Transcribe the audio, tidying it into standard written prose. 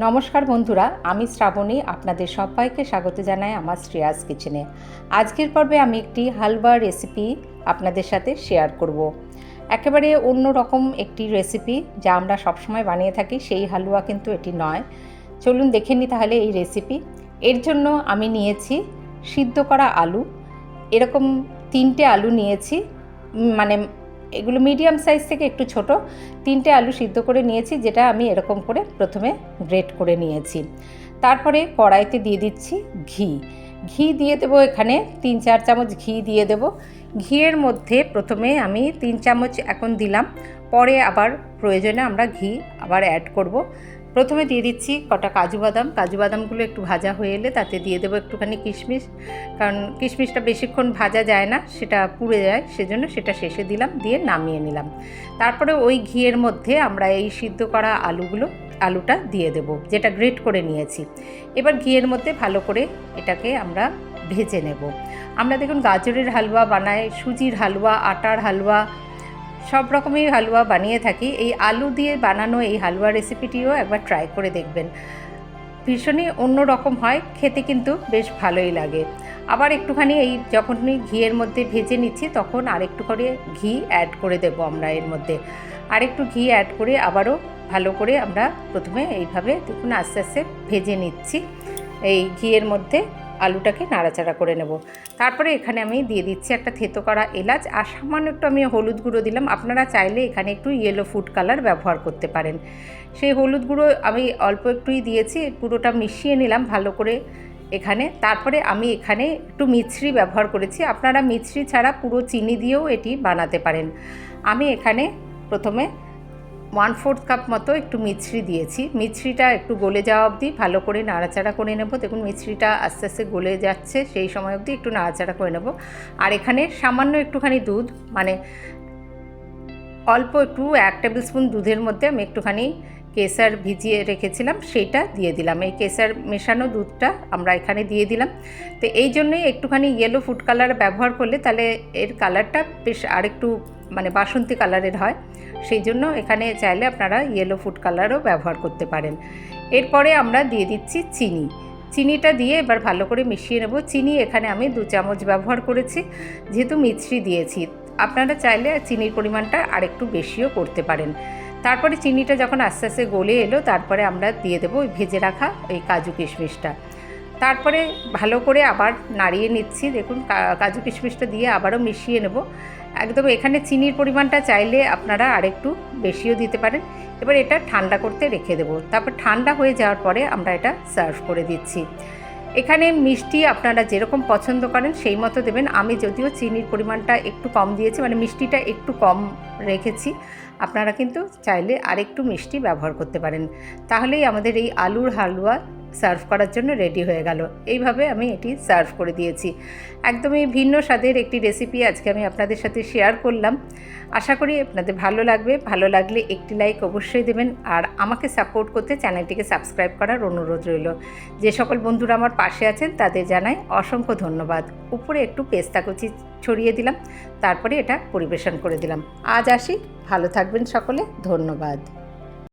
নমস্কার বন্ধুরা, আমি শ্রাবণী আপনাদের সবাইকে স্বাগত জানাই আমার শ্রেয়াস কিচেনে। আজকের পর্বে আমি একটি হালুয়া রেসিপি আপনাদের সাথে শেয়ার করব। একেবারে অন্য রকম একটি রেসিপি যা আমরা সবসময় বানিয়ে থাকি, সেই হালুয়া কিন্তু এটি নয়। চলুন দেখে নিই তাহলে এই রেসিপি। এর জন্য আমি নিয়েছি সিদ্ধ করা আলু, এরকম 3টে আলু নিয়েছি, মানে এগুলো মিডিয়াম সাইজ থেকে একটু ছোট। 3টে আলু সিদ্ধ করে নিয়েছি, যেটা আমি এরকম করে প্রথমে গ্রেট করে নিয়েছি। তারপরে কড়াইতে দিয়ে দিচ্ছি ঘি দিয়ে দেবো, এখানে 3-4 চামচ ঘি দিয়ে দেবো। ঘিয়ের মধ্যে প্রথমে আমি 3 চামচ এখন দিলাম, পরে আবার প্রয়োজনে আমরা ঘি আবার অ্যাড করব। প্রথমে দিয়ে দিচ্ছি কটা কাজু বাদামগুলো একটু ভাজা হয়ে এলে তাতে দিয়ে দেবো একটুখানি কিশমিশ, কারণ কিশমিশটা বেশিক্ষণ ভাজা যায় না, সেটা পুড়ে যায়, সেজন্য সেটা শেষে দিলাম, দিয়ে নামিয়ে নিলাম। তারপরে ওই ঘিয়ের মধ্যে আমরা এই সিদ্ধ করা আলুটা দিয়ে দেব, যেটা গ্রেট করে নিয়েছি। এবার ঘিয়ের মধ্যে ভালো করে এটাকে আমরা ভেজে নেব। আমরা দেখুন গাজরের হালুয়া বানাই, সুজির হালুয়া, আটার হালুয়া, সব রকমের হালুয়া বানিয়ে থাকি। এই আলু দিয়ে বানানো এই হালুয়া রেসিপিটিও একবার ট্রাই করে দেখবেন, ভীষণই অন্য রকম হয় খেতে, কিন্তু বেশ ভালোই লাগে। আবার একটুখানি এই যখনই ঘিয়ের মধ্যে ভেজে নিচ্ছি তখন আরেকটু করে ঘি অ্যাড করে দেব আমরা এর মধ্যে। আরেকটু ঘি অ্যাড করে আবারও ভালো করে আমরা প্রথমে এইভাবে দেখুন আস্তে আস্তে ভেজে নিচ্ছি। এই ঘিয়ের মধ্যে আলুটাকে নাড়াচাড়া করে নেব। তারপরে এখানে আমি দিয়ে দিচ্ছি একটা থেতো করা এলাচ, আর সামান্য একটু আমি হলুদ গুঁড়ো দিলাম। আপনারা চাইলে এখানে একটু ইয়েলো ফুড কালার ব্যবহার করতে পারেন। সেই হলুদ গুঁড়ো আমি অল্প একটুই দিয়েছি, পুরোটা মিশিয়ে নিলাম ভালো করে এখানে। তারপরে আমি এখানে একটু মিছরি ব্যবহার করেছি, আপনারা মিছরি ছাড়া পুরো চিনি দিয়েও এটি বানাতে পারেন। আমি এখানে প্রথমে 1/4 কাপ মতো একটু মিছরি দিয়েছি। মিছরিটা একটু গলে যাওয়া অবধি ভালো করে নাড়াচাড়া করে নেব। দেখুন মিছরিটা আস্তে আস্তে গলে যাচ্ছে, সেই সময় অবধি একটু নাড়াচাড়া করে নেব। আর এখানে সামান্য একটুখানি দুধ, মানে অল্প একটু 1 টেবিল স্পুন দুধের মধ্যে আমি একটুখানি কেসার ভিজিয়ে রেখেছিলাম, সেইটা দিয়ে দিলাম। এই কেসার মেশানো দুধটা আমরা এখানে দিয়ে দিলাম। তো এই জন্যই একটুখানি ইয়েলো ফুড কালার ব্যবহার করলে তাহলে এর কালারটা বেশ আরেকটু মানে বাসন্তী কালারের হয়, সেই জন্য এখানে চাইলে আপনারা ইয়েলো ফুড কালারও ব্যবহার করতে পারেন। এরপরে আমরা দিয়ে দিচ্ছি চিনিটা দিয়ে এবার ভালো করে মিশিয়ে নেব। চিনি এখানে আমি 2 চামচ ব্যবহার করেছি, যেহেতু মিছরি দিয়েছি। আপনারা চাইলে চিনির পরিমাণটা আরেকটু বেশিও করতে পারেন। তারপরে চিনিটা যখন আস্তে আস্তে গলে এলো, তারপরে আমরা দিয়ে দেবো ওই ভেজে রাখা ওই কাজু কিশমিশটা। তারপরে ভালো করে আবার নাড়িয়ে নিচ্ছি। দেখুন কাজু কিশমিশটা দিয়ে আবারও মিশিয়ে নেব একদম। এখানে চিনির পরিমাণটা চাইলে আপনারা আরেকটু বেশিও দিতে পারেন। এবার এটা ঠান্ডা করতে রেখে দেবো। তারপর ঠান্ডা হয়ে যাওয়ার পরে আমরা এটা সার্ভ করে দিচ্ছি। এখানে মিষ্টি আপনারা যেরকম পছন্দ করেন সেই মতো দেবেন। আমি যদিও চিনির পরিমাণটা একটু কম দিয়েছি, মানে মিষ্টিটা একটু কম রেখেছি, আপনারা কিন্তু চাইলে আরেকটু মিষ্টি ব্যবহার করতে পারেন। তাহলেই আমাদের এই আলুর হালুয়া সার্ভ করার জন্য রেডি হয়ে গেল। এইভাবে আমি এটি সার্ভ করে দিয়েছি। একদমই ভিন্ন স্বাদের একটি রেসিপি আজকে আমি আপনাদের সাথে শেয়ার করলাম। আশা করি আপনাদের ভালো লাগবে। ভালো লাগলে একটি লাইক অবশ্যই দেবেন, আর আমাকে সাপোর্ট করতে চ্যানেলটিকে সাবস্ক্রাইব করার অনুরোধ রইল। যে সকল বন্ধুরা আমার পাশে আছেন তাদের জানাই অসংখ্য ধন্যবাদ। উপরে একটু পেস্তা কুচি ছড়িয়ে দিলাম, তারপরে এটা পরিবেশন করে দিলাম। আজ আসি, ভালো থাকবেন সকলে, ধন্যবাদ।